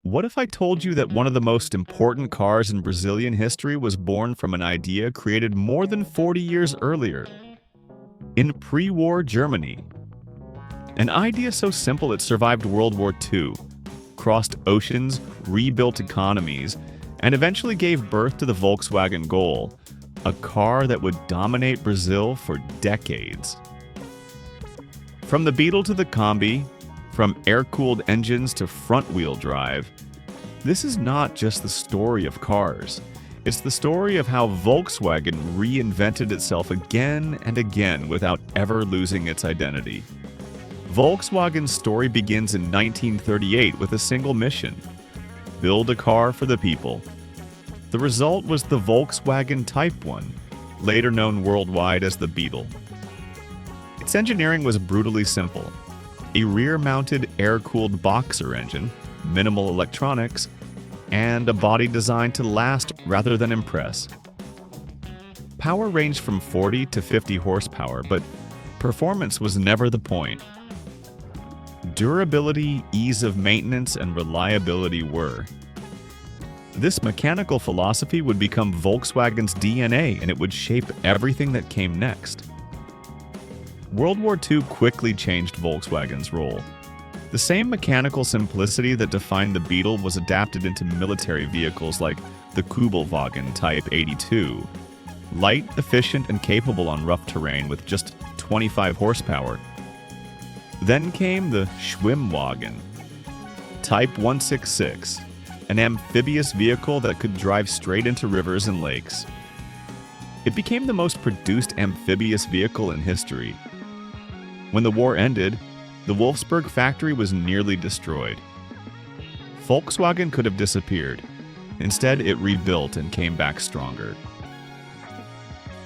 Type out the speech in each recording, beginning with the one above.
What if I told you that one of the most important cars in Brazilian history was born from an idea created more than 40 years earlier, in pre-war Germany? An idea so simple it survived World War II, crossed oceans, rebuilt economies, and eventually gave birth to the Volkswagen Gol, a car that would dominate Brazil for decades. From the Beetle to the Kombi, from air-cooled engines to front-wheel drive, this is not just the story of cars. It's the story of how Volkswagen reinvented itself again and again without ever losing its identity. Volkswagen's story begins in 1938 with a single mission: build a car for the people. The result was the Volkswagen Type 1, later known worldwide as the Beetle. Its engineering was brutally simple: a rear-mounted air-cooled boxer engine, minimal electronics, and a body designed to last rather than impress. Power ranged from 40 to 50 horsepower, but performance was never the point. Durability, ease of maintenance, and reliability were. This mechanical philosophy would become Volkswagen's DNA, and it would shape everything that came next. World War II quickly changed Volkswagen's role. The same mechanical simplicity that defined the Beetle was adapted into military vehicles like the Kubelwagen Type 82. Light, efficient, and capable on rough terrain with just 25 horsepower. Then came the Schwimmwagen Type 166, an amphibious vehicle that could drive straight into rivers and lakes. It became the most produced amphibious vehicle in history. When the war ended, the Wolfsburg factory was nearly destroyed. Volkswagen could have disappeared. Instead, it rebuilt and came back stronger.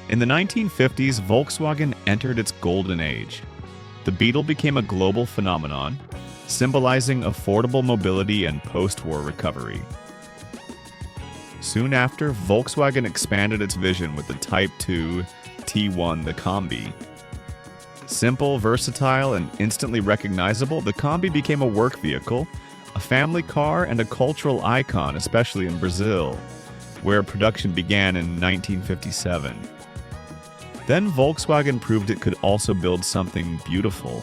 In the 1950s, Volkswagen entered its golden age. The Beetle became a global phenomenon, symbolizing affordable mobility and post-war recovery. Soon after, Volkswagen expanded its vision with the Type 2 T1, the Kombi. Simple, versatile, and instantly recognizable, the Kombi became a work vehicle, a family car, and a cultural icon, especially in Brazil, where production began in 1957. Then Volkswagen proved it could also build something beautiful.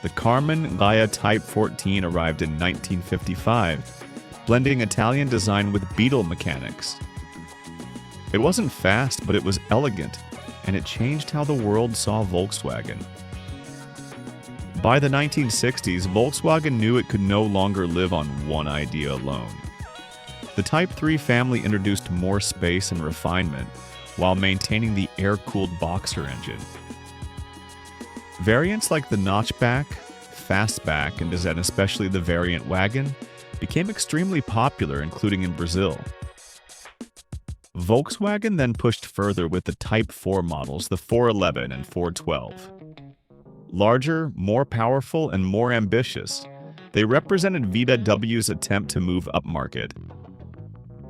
The Karmann Ghia Type 14 arrived in 1955, blending Italian design with Beetle mechanics. It wasn't fast, but it was elegant, and it changed how the world saw Volkswagen. By the 1960s, Volkswagen knew it could no longer live on one idea alone. The Type 3 family introduced more space and refinement, while maintaining the air-cooled boxer engine. Variants like the Notchback, Fastback, and especially the variant Wagon became extremely popular, including in Brazil. Volkswagen then pushed further with the Type 4 models, the 411 and 412. Larger, more powerful, and more ambitious, they represented VW's attempt to move upmarket.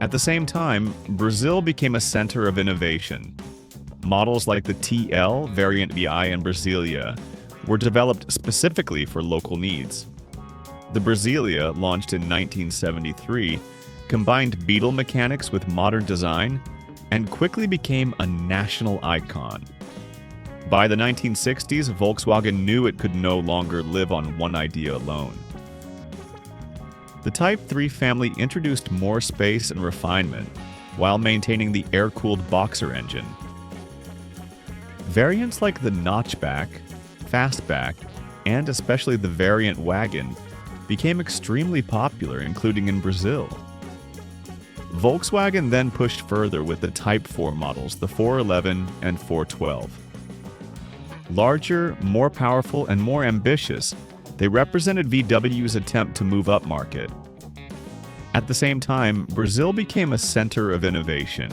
At the same time, Brazil became a center of innovation. Models like the TL, variant VI, and Brasília were developed specifically for local needs. The Brasília, launched in 1973, combined Beetle mechanics with modern design and quickly became a national icon. By the 1960s, Volkswagen knew it could no longer live on one idea alone. The Type 3 family introduced more space and refinement, while maintaining the air-cooled boxer engine. Variants like the Notchback, Fastback, and especially the variant Wagon became extremely popular, including in Brazil. Volkswagen then pushed further with the Type 4 models, the 411 and 412. Larger, more powerful, and more ambitious, they represented VW's attempt to move upmarket. At the same time, Brazil became a center of innovation.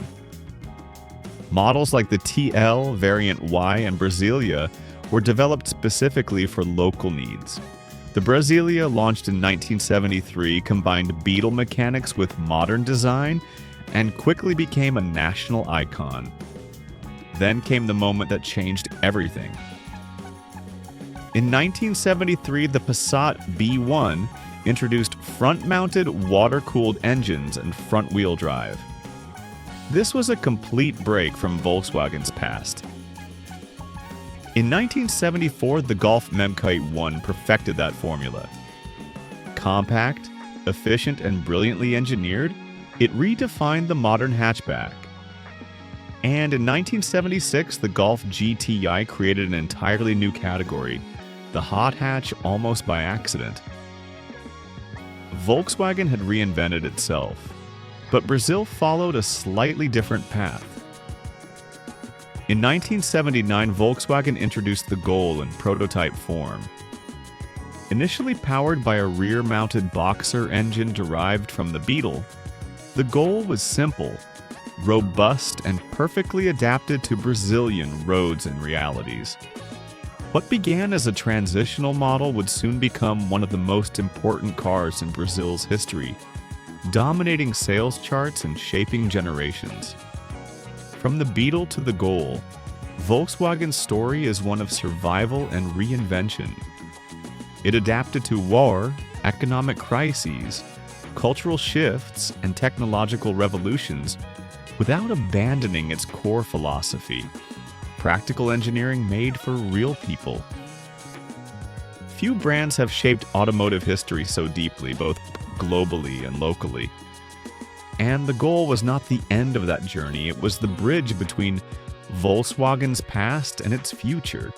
Models like the TL, variant Y, and Brasília were developed specifically for local needs. The Brasília, launched in 1973, combined Beetle mechanics with modern design and quickly became a national icon. Then came the moment that changed everything. In 1973, the Passat B1 introduced front-mounted water-cooled engines and front-wheel drive. This was a complete break from Volkswagen's past. In 1974, the Golf Memkite 1 perfected that formula. Compact, efficient, and brilliantly engineered, it redefined the modern hatchback. And in 1976, the Golf GTI created an entirely new category, the hot hatch, almost by accident. Volkswagen had reinvented itself, but Brazil followed a slightly different path. In 1979, Volkswagen introduced the Gol in prototype form. Initially powered by a rear-mounted boxer engine derived from the Beetle, the Gol was simple, robust, and perfectly adapted to Brazilian roads and realities. What began as a transitional model would soon become one of the most important cars in Brazil's history, dominating sales charts and shaping generations. From the Beetle to the Gol, Volkswagen's story is one of survival and reinvention. It adapted to war, economic crises, cultural shifts, and technological revolutions without abandoning its core philosophy: practical engineering made for real people. Few brands have shaped automotive history so deeply, both globally and locally. And the Gol was not the end of that journey, it was the bridge between Volkswagen's past and its future.